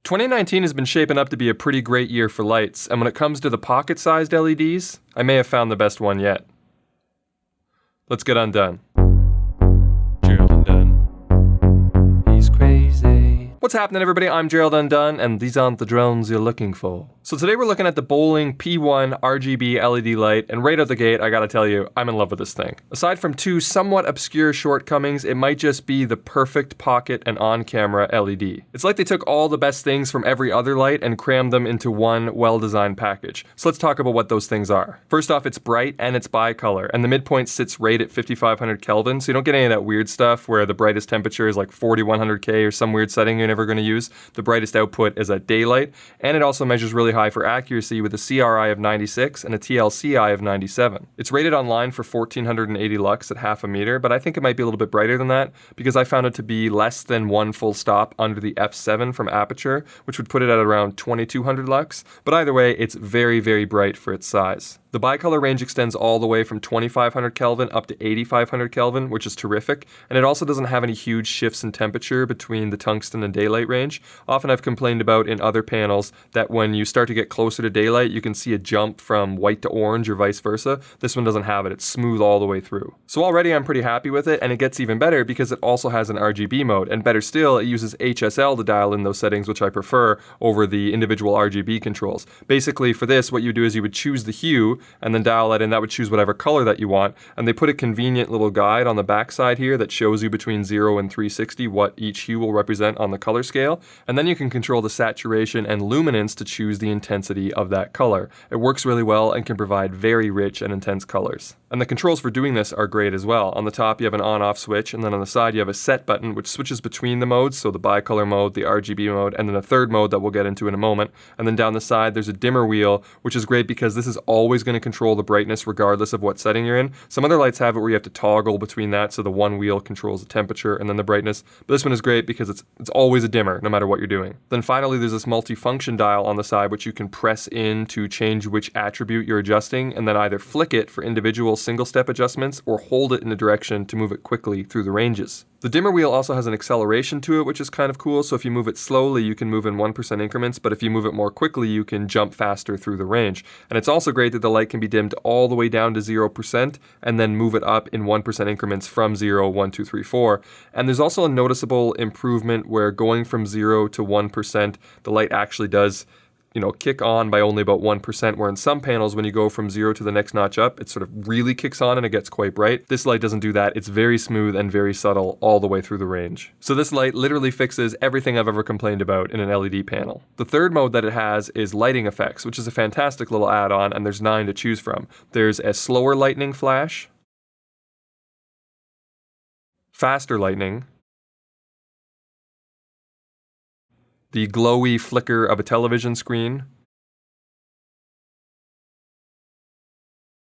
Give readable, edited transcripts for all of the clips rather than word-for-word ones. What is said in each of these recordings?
2019 has been shaping up to be a pretty great year for lights, and when it comes to the pocket-sized LEDs, I may have found the best one yet. Let's get undone. Gerald Undone. He's crazy. What's happening, everybody? I'm Gerald Undone, and these aren't the drones you're looking for. So today we're looking at the Boling P1 RGB LED light, and right out the gate, I gotta tell you, I'm in love with this thing. Aside from two somewhat obscure shortcomings, it might just be the perfect pocket and on-camera LED. It's like they took all the best things from every other light and crammed them into one well-designed package. So let's talk about what those things are. First off, it's bright and it's bicolor, and the midpoint sits right at 5500 Kelvin, so you don't get any of that weird stuff where the brightest temperature is like 4100K or some weird setting you're never gonna use. The brightest output is at daylight, and it also measures really high for accuracy with a CRI of 96 and a TLCI of 97. It's rated online for 1480 lux at half a meter, but I think it might be a little bit brighter than that because I found it to be less than one full stop under the f7 from Aputure, which would put it at around 2200 lux. But either way, it's very, very bright for its size. The bicolor range extends all the way from 2500 Kelvin up to 8500 Kelvin, which is terrific, and it also doesn't have any huge shifts in temperature between the tungsten and daylight range. Often I've complained about in other panels that when you start to get closer to daylight, you can see a jump from white to orange or vice versa. This one doesn't have it, it's smooth all the way through. So already I'm pretty happy with it, and it gets even better because it also has an RGB mode, and better still, it uses HSL to dial in those settings, which I prefer over the individual RGB controls. Basically for this, what you do is you would choose the hue, and then dial that in. That would choose whatever color that you want, and they put a convenient little guide on the back side here that shows you between 0 and 360 what each hue will represent on the color scale, and then you can control the saturation and luminance to choose the intensity of that color. It works really well and can provide very rich and intense colors. And the controls for doing this are great as well. On the top you have an on-off switch, and then on the side you have a set button which switches between the modes, so the bicolor mode, the RGB mode, and then a third mode that we'll get into in a moment. And then down the side there's a dimmer wheel, which is great because this is always going to control the brightness regardless of what setting you're in. Some other lights have it where you have to toggle between that, so the one wheel controls the temperature and then the brightness. But this one is great because it's always a dimmer no matter what you're doing. Then finally there's this multi-function dial on the side which you can press in to change which attribute you're adjusting, and then either flick it for individual single-step adjustments or hold it in a direction to move it quickly through the ranges. The dimmer wheel also has an acceleration to it, which is kind of cool, so if you move it slowly you can move in 1% increments, but if you move it more quickly you can jump faster through the range. And it's also great that the light can be dimmed all the way down to 0% and then move it up in 1% increments from 0, 1, 2, 3, 4. And there's also a noticeable improvement where going from 0 to 1%, the light actually does kick on by only about 1%, where in some panels when you go from 0 to the next notch up, it sort of really kicks on and it gets quite bright. This light doesn't do that. It's very smooth and very subtle all the way through the range. So this light literally fixes everything I've ever complained about in an LED panel. The third mode that it has is lighting effects, which is a fantastic little add-on, and there's 9 to choose from. There's a slower lightning flash, faster lightning, the glowy flicker of a television screen.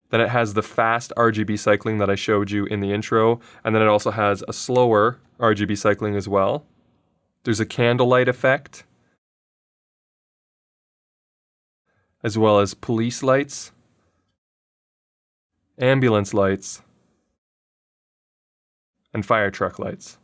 Then it has the fast RGB cycling that I showed you in the intro, and then it also has a slower RGB cycling as well. There's a candlelight effect, as well as police lights, ambulance lights, and fire truck lights.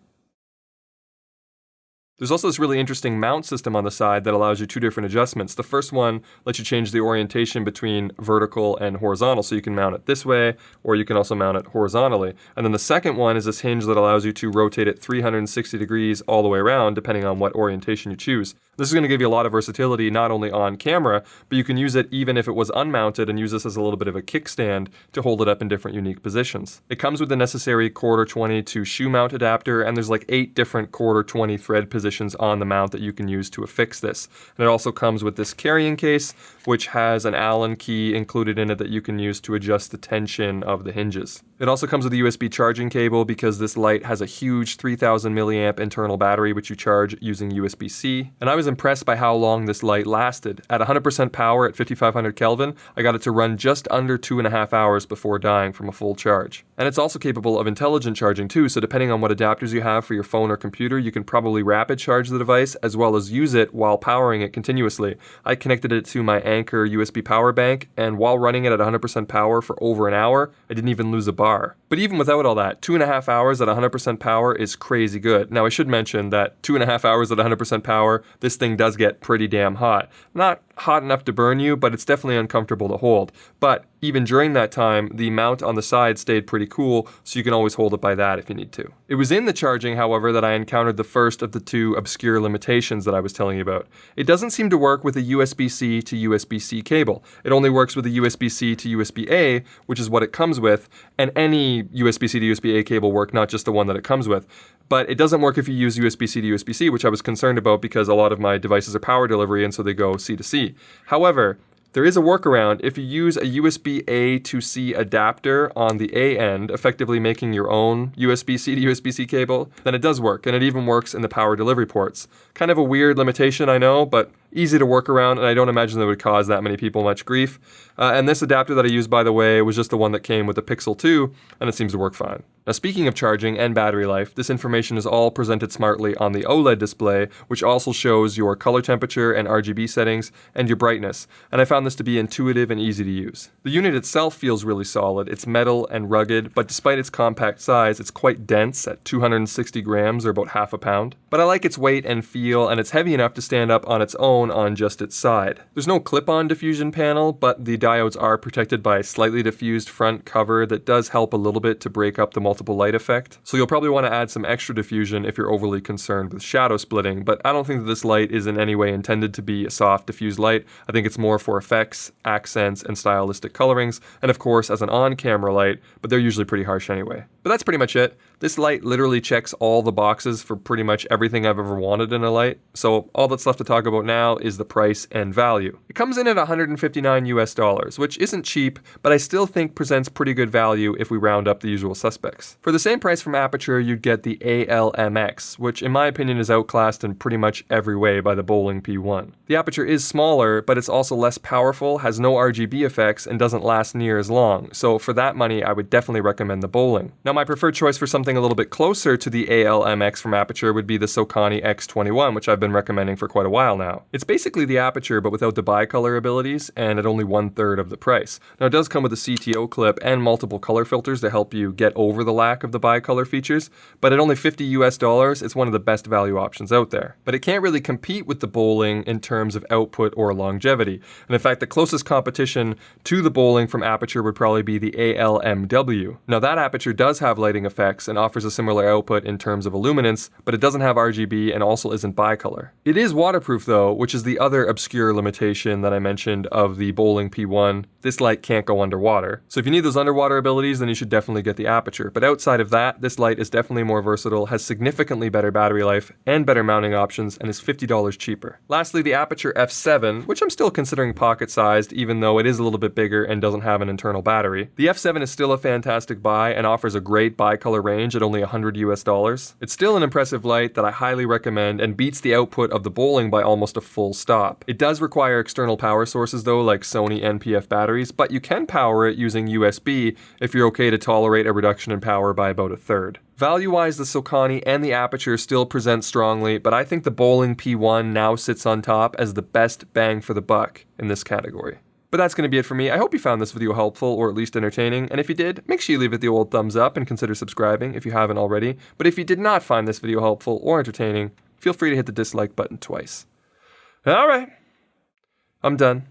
There's also this really interesting mount system on the side that allows you two different adjustments. The first one lets you change the orientation between vertical and horizontal, so you can mount it this way, or you can also mount it horizontally. And then the second one is this hinge that allows you to rotate it 360 degrees all the way around, depending on what orientation you choose. This is going to give you a lot of versatility, not only on camera, but you can use it even if it was unmounted and use this as a little bit of a kickstand to hold it up in different unique positions. It comes with the necessary 1/4-20 to shoe mount adapter, and there's like 8 different 1/4-20 thread positions on the mount that you can use to affix this. And it also comes with this carrying case, which has an Allen key included in it that you can use to adjust the tension of the hinges. It also comes with a USB charging cable because this light has a huge 3000 milliamp internal battery which you charge using USB-C. And I was impressed by how long this light lasted. At 100% power at 5500 Kelvin, I got it to run just under 2.5 hours before dying from a full charge. And it's also capable of intelligent charging too, so depending on what adapters you have for your phone or computer, you can probably rapid charge the device as well as use it while powering it continuously. I connected it to my Anker USB power bank, and while running it at 100% power for over an hour, I didn't even lose a bar. But even without all that, 2.5 hours at 100% power is crazy good. Now I should mention that 2.5 hours at 100% power, this this thing does get pretty damn hot. Not hot enough to burn you, but it's definitely uncomfortable to hold. But even during that time, the mount on the side stayed pretty cool, so you can always hold it by that if you need to. It was in the charging, however, that I encountered the first of the two obscure limitations that I was telling you about. It doesn't seem to work with a USB-C to USB-C cable. It only works with a USB-C to USB-A, which is what it comes with, and any USB-C to USB-A cable work, not just the one that it comes with. But it doesn't work if you use USB-C to USB-C, which I was concerned about because a lot of my devices are power delivery and so they go C to C. However, there is a workaround. If you use a USB-A to C adapter on the A end, effectively making your own USB-C to USB-C cable, then it does work, and it even works in the power delivery ports. Kind of a weird limitation, I know, but easy to work around, and I don't imagine that would cause that many people much grief. And this adapter that I used, by the way, was just the one that came with the Pixel 2, and it seems to work fine. Now, speaking of charging and battery life, this information is all presented smartly on the OLED display, which also shows your color temperature and RGB settings and your brightness, and I found this to be intuitive and easy to use. The unit itself feels really solid. It's metal and rugged, but despite its compact size, it's quite dense at 260 grams, or about half a pound. But I like its weight and feel, and it's heavy enough to stand up on its own on just its side. There's no clip-on diffusion panel, but the diodes are protected by a slightly diffused front cover that does help a little bit to break up the multiple light effect. So you'll probably want to add some extra diffusion if you're overly concerned with shadow splitting, but I don't think that this light is in any way intended to be a soft diffused light. I think it's more for effects, accents, and stylistic colorings, and of course as an on-camera light, but they're usually pretty harsh anyway. But that's pretty much it. This light literally checks all the boxes for pretty much everything I've ever wanted in a light, so all that's left to talk about now is the price and value. It comes in at $159 US, which isn't cheap, but I still think presents pretty good value if we round up the usual suspects. For the same price from Aputure, you'd get the AL-MX, which in my opinion is outclassed in pretty much every way by the Boling P1. The Aputure is smaller, but it's also less powerful, has no RGB effects, and doesn't last near as long, so for that money I would definitely recommend the Boling. Now my preferred choice for something a little bit closer to the AL-MX from Aputure would be the Socani X21, which I've been recommending for quite a while now. It's basically the Aputure but without the bicolor abilities and at only 1/3 of the price. Now it does come with a CTO clip and multiple color filters to help you get over the lack of the bicolor features, but at only $50 US, it's one of the best value options out there. But it can't really compete with the Boling in terms of output or longevity, and in fact the closest competition to the Boling from Aputure would probably be the AL-MW. Now that Aputure does have lighting effects and offers a similar output in terms of illuminance, but it doesn't have RGB and also isn't bicolor. It is waterproof though, which is the other obscure limitation that I mentioned of the Boling P1. This light can't go underwater. So if you need those underwater abilities, then you should definitely get the Aputure. But outside of that, this light is definitely more versatile, has significantly better battery life and better mounting options, and is $50 cheaper. Lastly, the Aputure F7, which I'm still considering pocket-sized, even though it is a little bit bigger and doesn't have an internal battery. The F7 is still a fantastic buy and offers a great bicolor range at only $100 US. It's still an impressive light that I highly recommend and beats the output of the Boling by almost a full stop. It does require external power sources though, like Sony NP-F batteries, but you can power it using USB if you're okay to tolerate a reduction in power by about 1/3. Value-wise, the Socani and the Aputure still present strongly, but I think the Boling P1 now sits on top as the best bang for the buck in this category. But that's going to be it for me. I hope you found this video helpful or at least entertaining, and if you did, make sure you leave it the old thumbs up and consider subscribing if you haven't already. But if you did not find this video helpful or entertaining, feel free to hit the dislike button twice. Alright, I'm done.